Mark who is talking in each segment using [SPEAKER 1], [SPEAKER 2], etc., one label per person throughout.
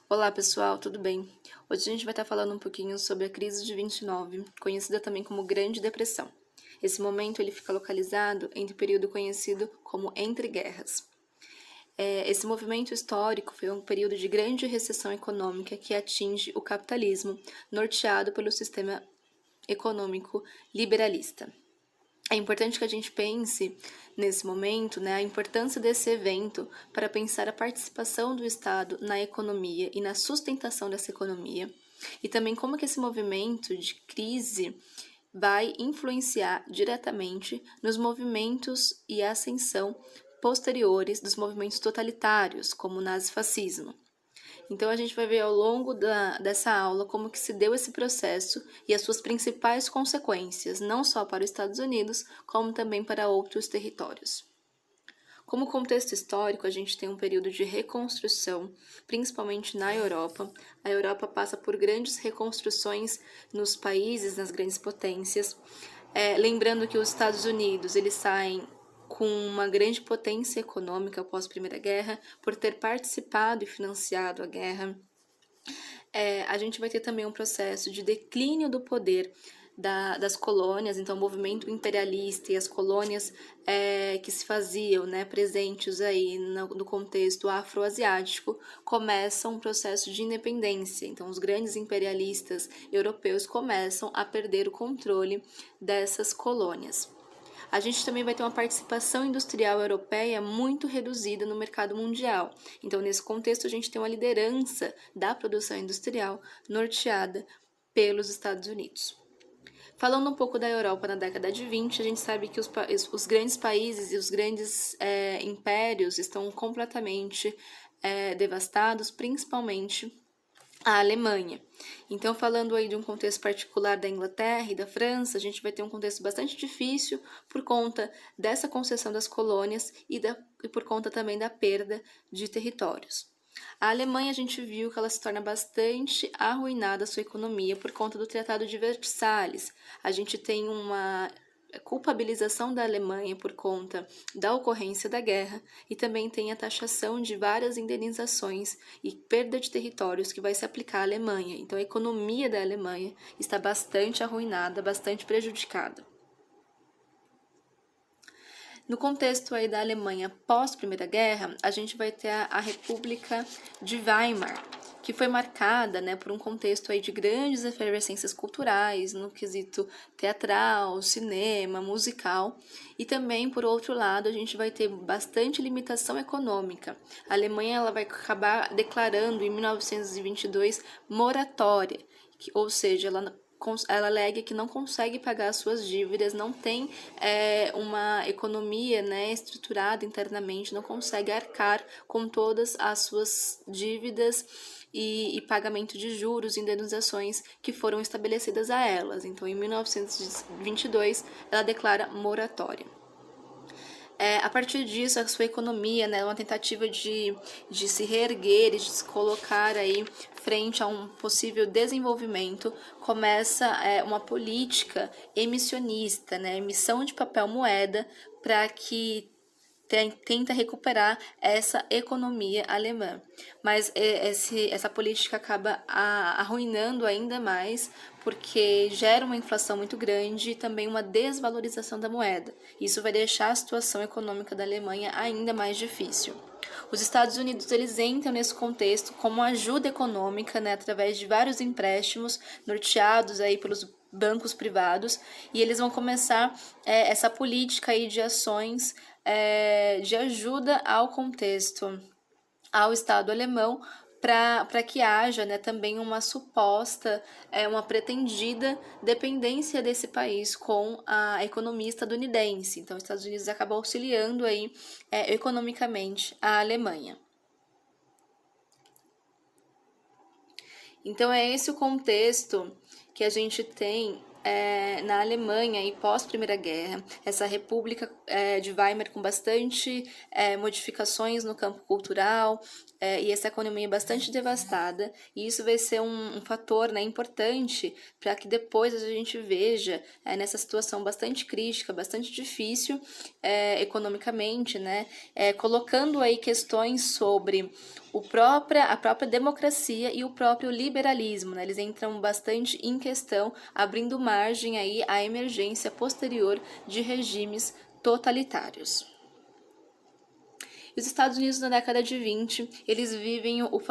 [SPEAKER 1] Olá pessoal, tudo bem? Hoje a gente vai estar falando um pouquinho sobre a crise de 29, conhecida também como Grande Depressão. Esse momento ele fica localizado entre o período conhecido como Entre Guerras. Esse movimento histórico foi um período de grande recessão econômica que atinge o capitalismo, norteado pelo sistema econômico liberalista. É importante que a gente pense, nesse momento, a importância desse evento para pensar a participação do Estado na economia e na sustentação dessa economia, e também como que esse movimento de crise vai influenciar diretamente nos movimentos e ascensão posteriores dos movimentos totalitários, como o nazifascismo. Então a gente vai ver ao longo dessa aula como que se deu esse processo e as suas principais consequências, não só para os Estados Unidos, como também para outros territórios. Como contexto histórico, a gente tem um período de reconstrução, principalmente na Europa. A Europa passa por grandes reconstruções nos países, nas grandes potências. Lembrando que os Estados Unidos, eles saem com uma grande potência econômica após a Primeira Guerra, por ter participado e financiado a guerra. A gente vai ter também um processo de declínio do poder das colônias, então o movimento imperialista e as colônias que se faziam presentes aí no contexto afroasiático começam um processo de independência. Então os grandes imperialistas europeus começam a perder o controle dessas colônias. A gente também vai ter uma participação industrial europeia muito reduzida no mercado mundial. Então, nesse contexto, a gente tem uma liderança da produção industrial norteada pelos Estados Unidos. Falando um pouco da Europa na década de 20, a gente sabe que os grandes países e os grandes impérios estão completamente devastados, principalmente a Alemanha. Então, falando aí de um contexto particular da Inglaterra e da França, a gente vai ter um contexto bastante difícil por conta dessa concessão das colônias e por conta também da perda de territórios. A Alemanha, a gente viu que ela se torna bastante arruinada a sua economia por conta do Tratado de Versalhes. A gente tem uma culpabilização da Alemanha por conta da ocorrência da guerra e também tem a taxação de várias indenizações e perda de territórios que vai se aplicar à Alemanha. Então a economia da Alemanha está bastante arruinada, bastante prejudicada. No contexto aí da Alemanha pós-Primeira Guerra, a gente vai ter a República de Weimar, que foi marcada por um contexto aí de grandes efervescências culturais, no quesito teatral, cinema, musical, e também, por outro lado, a gente vai ter bastante limitação econômica. A Alemanha ela vai acabar declarando em 1922 moratória, ou seja, ela alega que não consegue pagar as suas dívidas, não tem uma economia estruturada internamente, não consegue arcar com todas as suas dívidas e pagamento de juros e indenizações que foram estabelecidas a elas. Então, em 1922, ela declara moratória. A partir disso, a sua economia, uma tentativa de se reerguer e de se colocar aí frente a um possível desenvolvimento, começa uma política emissionista, emissão de papel moeda para que tenta recuperar essa economia alemã. Mas essa política acaba arruinando ainda mais, porque gera uma inflação muito grande e também uma desvalorização da moeda. Isso vai deixar a situação econômica da Alemanha ainda mais difícil. Os Estados Unidos eles entram nesse contexto como ajuda econômica, através de vários empréstimos norteados aí pelos bancos privados, e eles vão começar essa política aí de ações de ajuda ao contexto, ao Estado alemão, para que haja também uma suposta, uma pretendida dependência desse país com a economia estadunidense. Então, os Estados Unidos acabam auxiliando aí, economicamente a Alemanha. Então, é esse o contexto que a gente tem na Alemanha e pós-Primeira Guerra, essa República de Weimar com bastante modificações no campo cultural, e essa economia bastante devastada, e isso vai ser um fator, né, importante para que depois a gente veja nessa situação bastante crítica, bastante difícil economicamente, né, colocando aí questões sobre a própria democracia e o próprio liberalismo, né? Eles entram bastante em questão, abrindo margem aí à emergência posterior de regimes totalitários. Os Estados Unidos na década de 20, eles vivem os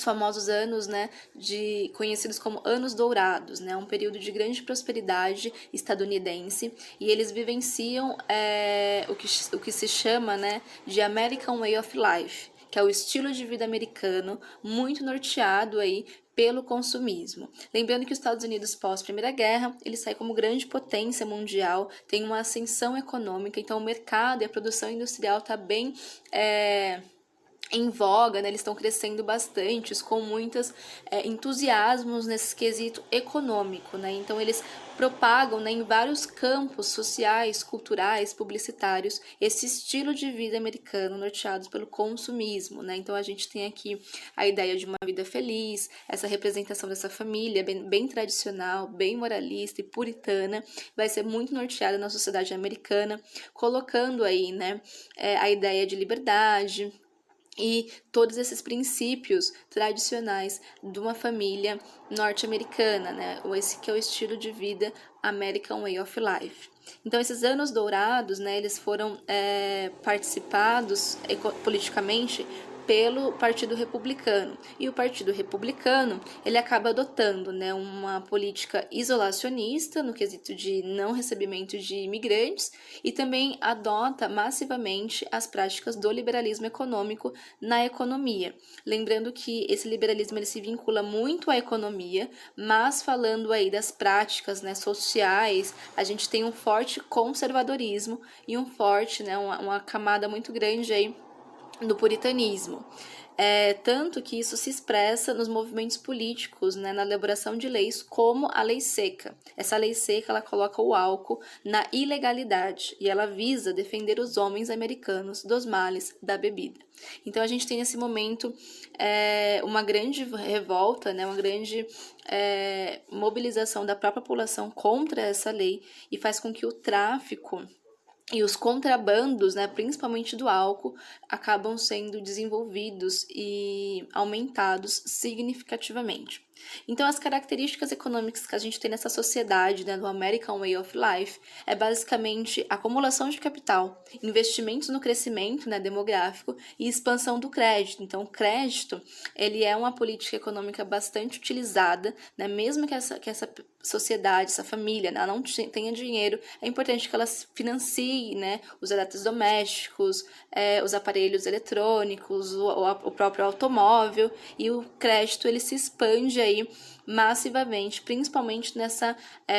[SPEAKER 1] famosos anos, né, conhecidos como anos dourados, né, um período de grande prosperidade estadunidense, e eles vivenciam o que se chama, né, de American Way of Life, que é o estilo de vida americano, muito norteado aí pelo consumismo. Lembrando que os Estados Unidos pós-Primeira Guerra, ele sai como grande potência mundial, tem uma ascensão econômica, então o mercado e a produção industrial está bem em voga, né? Eles estão crescendo bastante, com muitos entusiasmos nesse quesito econômico, né? Então eles propagam, né, em vários campos sociais, culturais, publicitários, esse estilo de vida americano norteado pelo consumismo, né? Então a gente tem aqui a ideia de uma vida feliz, essa representação dessa família bem tradicional, bem moralista e puritana, vai ser muito norteada na sociedade americana, colocando aí, né, a ideia de liberdade e todos esses princípios tradicionais de uma família norte-americana, né? Esse que é o estilo de vida American Way of Life. Então, esses anos dourados, né, eles foram participados politicamente pelo Partido Republicano. E o Partido Republicano, ele acaba adotando, né, uma política isolacionista no quesito de não recebimento de imigrantes e também adota massivamente as práticas do liberalismo econômico na economia. Lembrando que esse liberalismo ele se vincula muito à economia, mas falando aí das práticas, né, sociais, a gente tem um forte conservadorismo e um forte, né, uma camada muito grande aí do puritanismo. Tanto que isso se expressa nos movimentos políticos, né, na elaboração de leis como a lei seca. Essa lei seca ela coloca o álcool na ilegalidade e ela visa defender os homens americanos dos males da bebida. Então a gente tem nesse momento uma grande revolta, né, uma grande mobilização da própria população contra essa lei e faz com que o tráfico e os contrabandos, né, principalmente do álcool, acabam sendo desenvolvidos e aumentados significativamente. Então, as características econômicas que a gente tem nessa sociedade, né, do American Way of Life, é basicamente acumulação de capital, investimentos no crescimento, né, demográfico e expansão do crédito. Então, o crédito, ele é uma política econômica bastante utilizada, né, mesmo que essa sociedade, essa família, né, não tenha dinheiro, é importante que ela financie, né, os eletrodomésticos, os aparelhos eletrônicos, o próprio automóvel, e o crédito ele se expande aí massivamente, principalmente nessa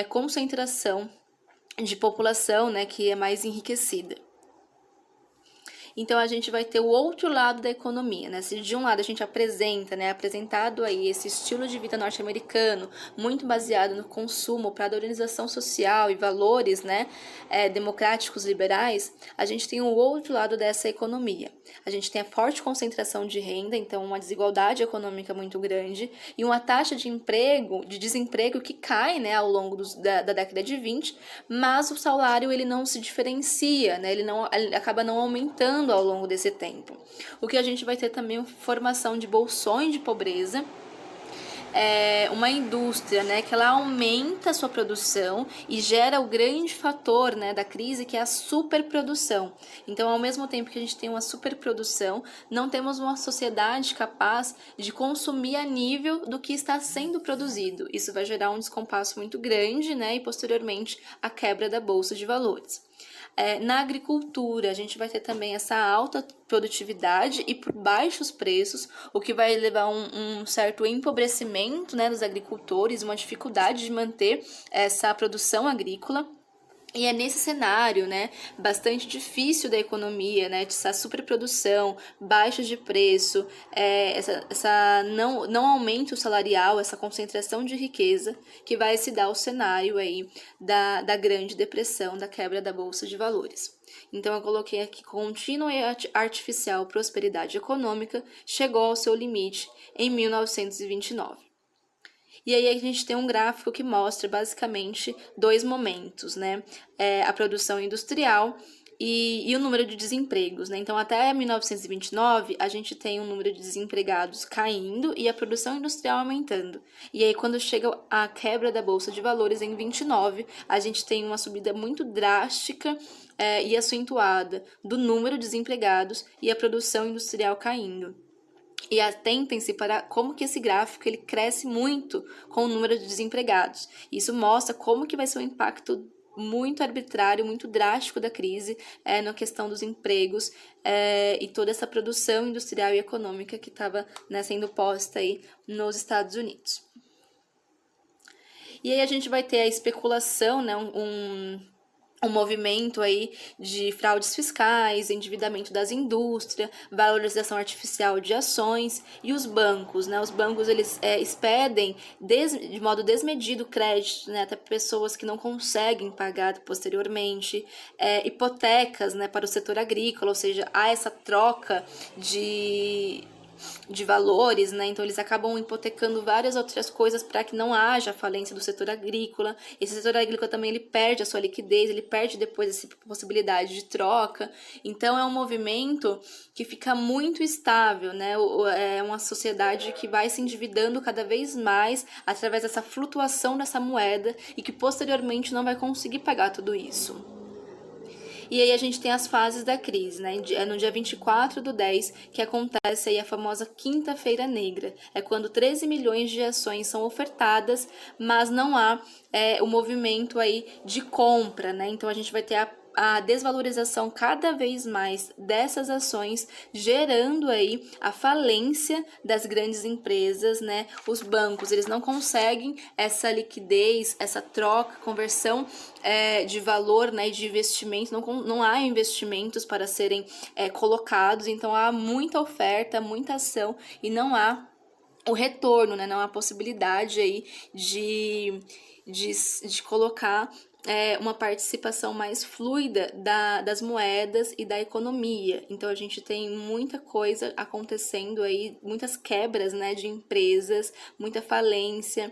[SPEAKER 1] concentração de população, né, que é mais enriquecida. Então, a gente vai ter o outro lado da economia, né? Se de um lado a gente apresenta, né, apresentado aí esse estilo de vida norte-americano, muito baseado no consumo, padronização social e valores, né, democráticos liberais, a gente tem o outro lado dessa economia. A gente tem a forte concentração de renda, então uma desigualdade econômica muito grande e uma taxa de desemprego que cai, né, ao longo da década de 20, mas o salário ele não se diferencia, né, ele acaba não aumentando ao longo desse tempo. O que a gente vai ter também formação de bolsões de pobreza, uma indústria, né, que ela aumenta a sua produção e gera o grande fator, né, da crise, que é a superprodução. Então, ao mesmo tempo que a gente tem uma superprodução, não temos uma sociedade capaz de consumir a nível do que está sendo produzido. Isso vai gerar um descompasso muito grande, né, e posteriormente a quebra da bolsa de valores. Na agricultura, a gente vai ter também essa alta produtividade e por baixos preços, o que vai levar a um certo empobrecimento, né, dos agricultores, uma dificuldade de manter essa produção agrícola. E é nesse cenário, né, bastante difícil da economia, né, essa superprodução, baixas de preço, essa não aumento salarial, essa concentração de riqueza, que vai se dar o cenário aí da Grande Depressão, da quebra da Bolsa de Valores. Então, eu coloquei aqui: contínua e artificial prosperidade econômica chegou ao seu limite em 1929. E aí a gente tem um gráfico que mostra basicamente dois momentos, né? A produção industrial e o número de desempregos, né? Então, até 1929, a gente tem um número de desempregados caindo e a produção industrial aumentando. E aí, quando chega a quebra da Bolsa de Valores em 29, a gente tem uma subida muito drástica e acentuada do número de desempregados e a produção industrial caindo. E atentem-se para como que esse gráfico ele cresce muito com o número de desempregados. Isso mostra como que vai ser um impacto muito arbitrário, muito drástico da crise na questão dos empregos e toda essa produção industrial e econômica que estava sendo posta aí nos Estados Unidos. E aí a gente vai ter a especulação, né, um movimento aí de fraudes fiscais, endividamento das indústrias, valorização artificial de ações e os bancos, né? Os bancos eles expedem de modo desmedido crédito, né, até pessoas que não conseguem pagar posteriormente, hipotecas, né, para o setor agrícola, ou seja, há essa troca de valores, né? Então eles acabam hipotecando várias outras coisas para que não haja falência do setor agrícola. Esse setor agrícola também ele perde a sua liquidez, ele perde depois essa possibilidade de troca. Então é um movimento que fica muito estável, né? É uma sociedade que vai se endividando cada vez mais através dessa flutuação dessa moeda e que posteriormente não vai conseguir pagar tudo isso. E aí a gente tem as fases da crise, né? É no dia 24/10 que acontece aí a famosa Quinta-feira Negra. É quando 13 milhões de ações são ofertadas, mas não há o movimento aí de compra, né? Então a gente vai ter a desvalorização cada vez mais dessas ações, gerando aí a falência das grandes empresas, né? Os bancos, eles não conseguem essa liquidez, essa troca, conversão de valor, né, de investimento, não há investimentos para serem colocados, então há muita oferta, muita ação e não há o retorno, né? Não há possibilidade aí de colocar uma participação mais fluida das moedas e da economia. Então a gente tem muita coisa acontecendo aí, muitas quebras, né, de empresas, muita falência,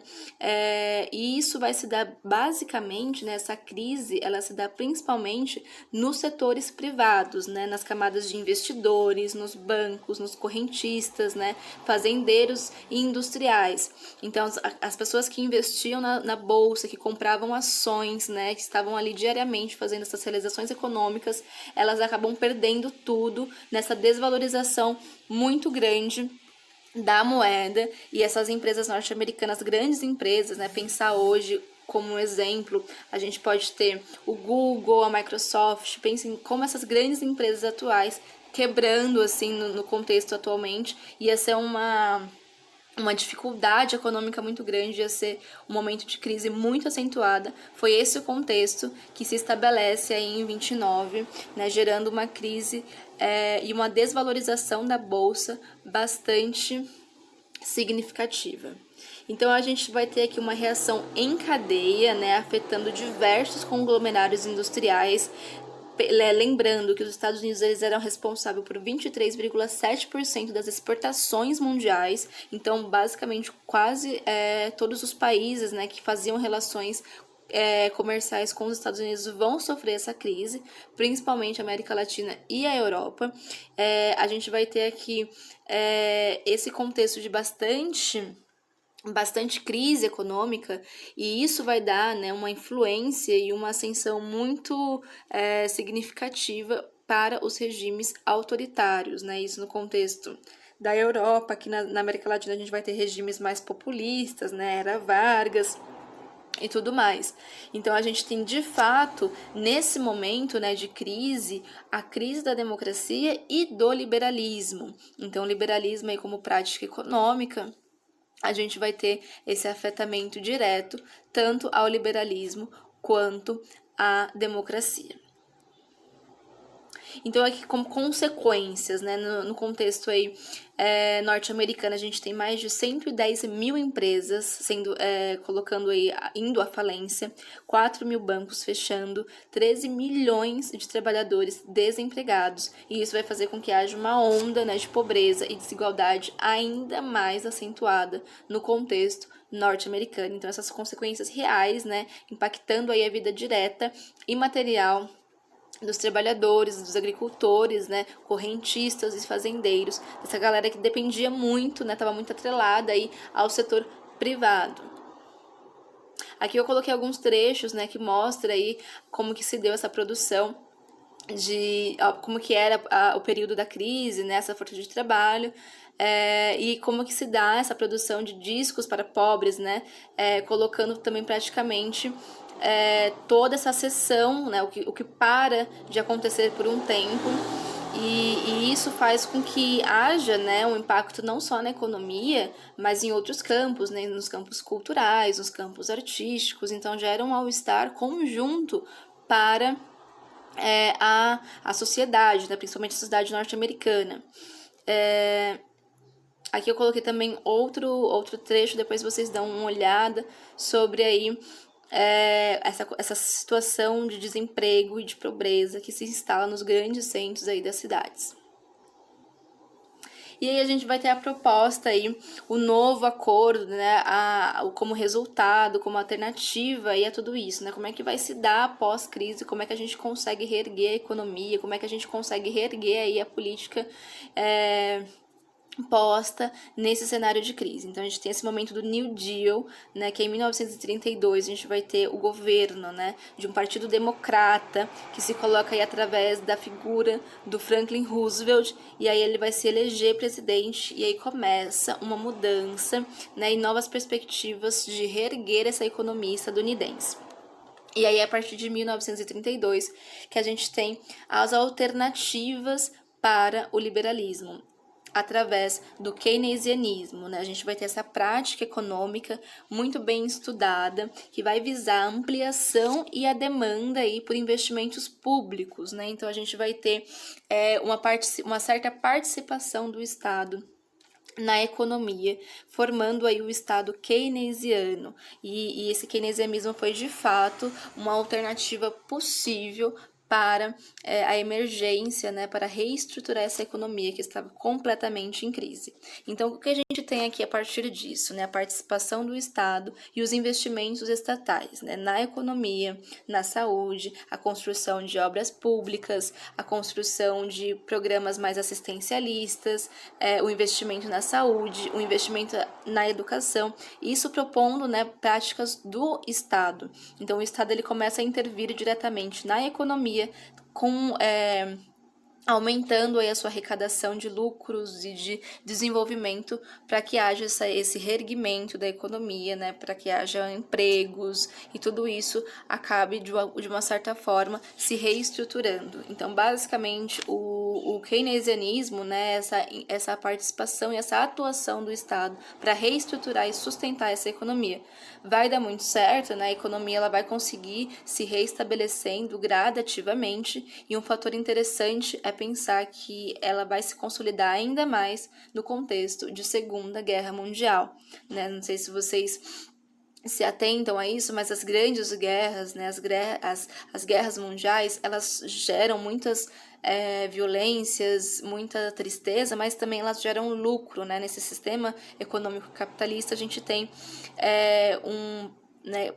[SPEAKER 1] e isso vai se dar basicamente, né, essa crise, ela se dá principalmente nos setores privados, né, nas camadas de investidores, nos bancos, nos correntistas, né, fazendeiros e industriais. Então as pessoas que investiam na bolsa, que compravam ações, né, que estavam ali diariamente fazendo essas realizações econômicas, elas acabam perdendo tudo nessa desvalorização muito grande da moeda. E essas empresas norte-americanas, grandes empresas, né, pensar hoje como um exemplo, a gente pode ter o Google, a Microsoft, pensem como essas grandes empresas atuais quebrando assim no contexto atualmente, ia ser uma dificuldade econômica muito grande, ia ser um momento de crise muito acentuada. Foi esse o contexto que se estabelece aí em 29, né, gerando uma crise e uma desvalorização da bolsa bastante significativa. Então a gente vai ter aqui uma reação em cadeia, né, afetando diversos conglomerados industriais. Lembrando que os Estados Unidos eles eram responsáveis por 23,7% das exportações mundiais, então basicamente quase todos os países, né, que faziam relações comerciais com os Estados Unidos vão sofrer essa crise, principalmente a América Latina e a Europa. A gente vai ter aqui esse contexto de bastante crise econômica, e isso vai dar, né, uma influência e uma ascensão muito significativa para os regimes autoritários, né? Isso no contexto da Europa. Aqui na América Latina a gente vai ter regimes mais populistas, né? Era Vargas e tudo mais. Então a gente tem de fato nesse momento, né, de crise, a crise da democracia e do liberalismo. Então o liberalismo aí como prática econômica, a gente vai ter esse afetamento direto tanto ao liberalismo quanto à democracia. Então, aqui como consequências, né, no contexto aí norte-americano, a gente tem mais de 110 mil empresas colocando aí, indo à falência, 4 mil bancos fechando, 13 milhões de trabalhadores desempregados, e isso vai fazer com que haja uma onda, né, de pobreza e desigualdade ainda mais acentuada no contexto norte-americano. Então, essas consequências reais, né, impactando aí a vida direta e material dos trabalhadores, dos agricultores, né, correntistas e fazendeiros, essa galera que dependia muito, né, estava muito atrelada aí ao setor privado. Aqui eu coloquei alguns trechos, né, que mostra aí como que se deu essa produção como que era o período da crise, né, essa força de trabalho, e como que se dá essa produção de discos para pobres, né, colocando também praticamente toda essa sessão, né, o que para de acontecer por um tempo, e isso faz com que haja, né, um impacto não só na economia, mas em outros campos, né, nos campos culturais, nos campos artísticos. Então gera um mal-estar conjunto para a sociedade, né, principalmente a sociedade norte-americana. Aqui eu coloquei também outro trecho, depois vocês dão uma olhada sobre aí essa situação de desemprego e de pobreza que se instala nos grandes centros aí das cidades. E aí a gente vai ter a proposta aí, o novo acordo, né, como resultado, como alternativa aí a tudo isso, né, como é que vai se dar após crise, como é que a gente consegue reerguer a economia, como é que a gente consegue reerguer aí a política posta nesse cenário de crise. Então a gente tem esse momento do New Deal, né, que em 1932 a gente vai ter o governo, né, de um partido democrata que se coloca aí através da figura do Franklin Roosevelt, e aí ele vai se eleger presidente, e aí começa uma mudança, né, e novas perspectivas de reerguer essa economia estadunidense. E aí, a partir de 1932, que a gente tem as alternativas para o liberalismo, através do keynesianismo, né? A gente vai ter essa prática econômica muito bem estudada, que vai visar a ampliação e a demanda aí por investimentos públicos, né? Então, a gente vai ter uma certa participação do Estado na economia, formando aí o Estado keynesiano. E esse keynesianismo foi, de fato, uma alternativa possível para a emergência, né, para reestruturar essa economia que estava completamente em crise. Então, o que a gente tem aqui a partir disso, né, a participação do Estado e os investimentos estatais, né, na economia, na saúde, a construção de obras públicas, a construção de programas mais assistencialistas, o investimento na saúde, o investimento na educação, isso propondo, né, práticas do Estado. Então, o Estado ele começa a intervir diretamente na economia, aumentando aí a sua arrecadação de lucros e de desenvolvimento para que haja esse reerguimento da economia, né, para que haja empregos e tudo isso acabe de uma certa forma se reestruturando. Então, basicamente, o keynesianismo, né, essa participação e essa atuação do Estado para reestruturar e sustentar essa economia vai dar muito certo, né? A economia ela vai conseguir se reestabelecendo gradativamente, e um fator interessante é pensar que ela vai se consolidar ainda mais no contexto de Segunda Guerra Mundial, né? Não sei se vocês se atentam a isso, mas as grandes guerras, né, as guerras mundiais, elas geram muitas violências, muita tristeza, mas também elas geram lucro, né? Nesse sistema econômico capitalista a gente tem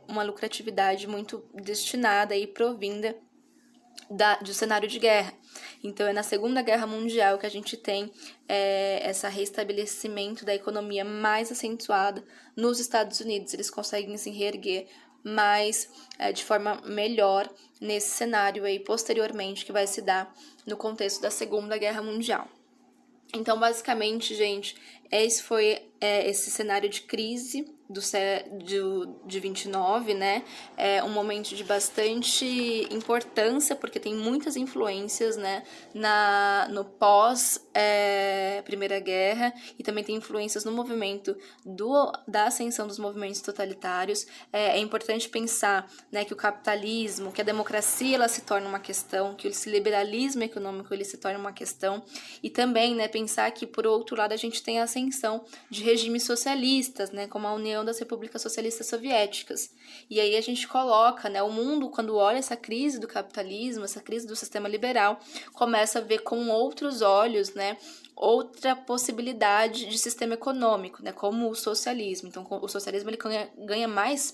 [SPEAKER 1] uma lucratividade muito destinada e provinda do cenário de guerra. Então, é na Segunda Guerra Mundial que a gente tem esse restabelecimento da economia mais acentuada nos Estados Unidos. Eles conseguem se reerguer mais de forma melhor nesse cenário aí posteriormente que vai se dar no contexto da Segunda Guerra Mundial. Então, basicamente, gente, esse foi esse cenário de crise de 29, né, é um momento de bastante importância, porque tem muitas influências, né, no pós Primeira Guerra, e também tem influências no movimento da ascensão dos movimentos totalitários. É importante pensar, né, que o capitalismo, que a democracia, ela se torna uma questão, que esse liberalismo econômico, ele se torna uma questão, e também, né, pensar que, por outro lado, a gente tem a ascensão de regimes socialistas, né, como a União das Repúblicas Socialistas Soviéticas. E aí a gente coloca, né, o mundo, quando olha essa crise do capitalismo, essa crise do sistema liberal, começa a ver com outros olhos, né, outra possibilidade de sistema econômico, né, como o socialismo. Então, o socialismo ele ganha mais